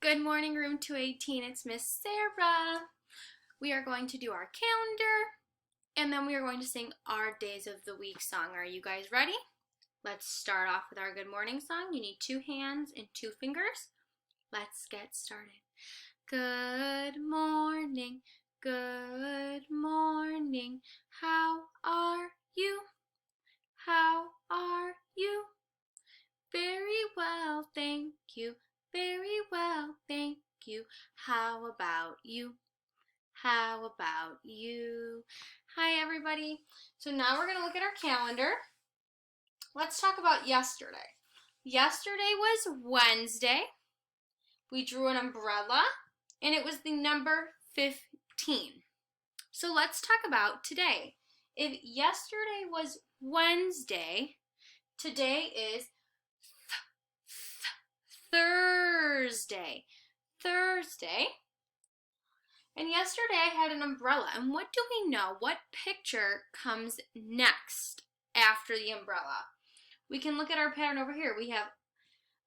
Good morning, room 218. It's Miss Sarah. We are going to do our calendar, and then we are going to sing our Days of the Week song. Are you guys ready? Let's start off with our good morning song. You need 2 hands and 2 fingers. Let's get started. Good morning, how are you? How are you? Very well, thank you. Very well, thank you. How about you? How about you? Hi, everybody. So now we're going to look at our calendar. Let's talk about yesterday. Yesterday was Wednesday. We drew an umbrella, and it was the number 15. So let's talk about today. If yesterday was Wednesday, today is Thursday. And yesterday I had an umbrella. And what do we know? What picture comes next after the umbrella? We can look at our pattern over here. We have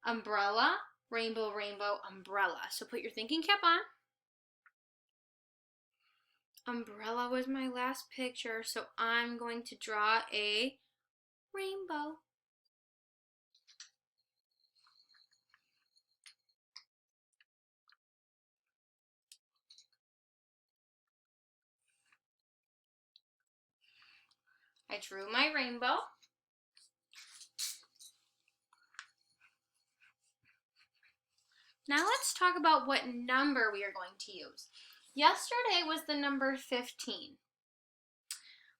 umbrella, rainbow, rainbow, umbrella. So put your thinking cap on. Umbrella was my last picture, so I'm going to draw a rainbow. I drew my rainbow. Now let's talk about what number we are going to use. Yesterday was the number 15.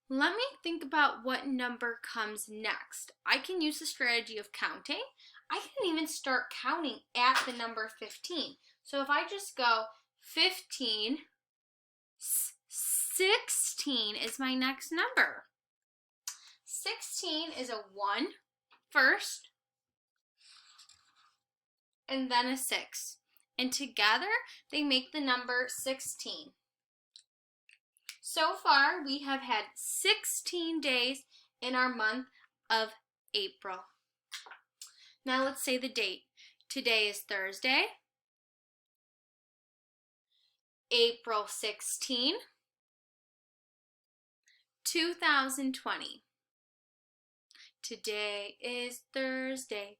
Let me think about what number comes next. I can use the strategy of counting. I can even start counting at the number 15. So if I just go 15, 16 is my next number. 16 is a 1 first, and then a 6. And together, they make the number 16. So far, we have had 16 days in our month of April. Now let's say the date. Today is Thursday, April 16, 2020. Today is Thursday,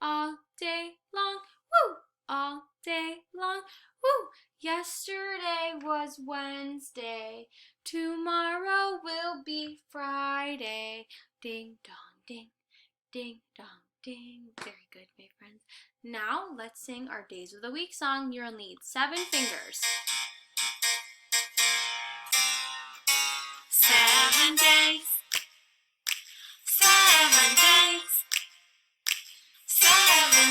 all day long, woo, all day long, woo. Yesterday was Wednesday, tomorrow will be Friday. Ding dong ding, ding dong ding. Very good, my friends. Now let's sing our Days of the Week song. You'll need 7 fingers. 7 days. 7 days. 7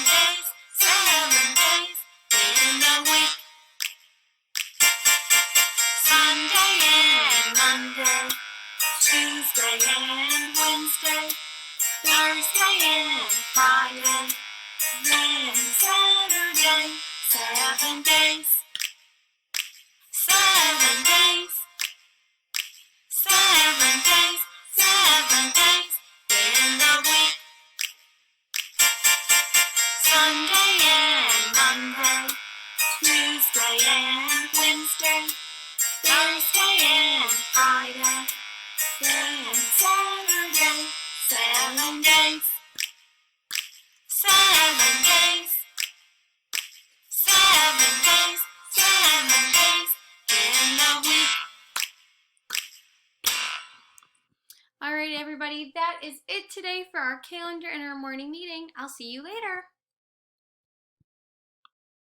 days. 7 days in the week. Sunday and Monday, Tuesday and Wednesday, Thursday and Friday, then Saturday. 7 days. 7 days. 7 days. 7 days in the week. Sunday and Monday, Tuesday and Wednesday, Thursday and Friday, then Saturday. 7 days. 7 days. 7 days. 7 days in the week. All right, everybody, that is it today for our calendar and our morning meeting. I'll see you later.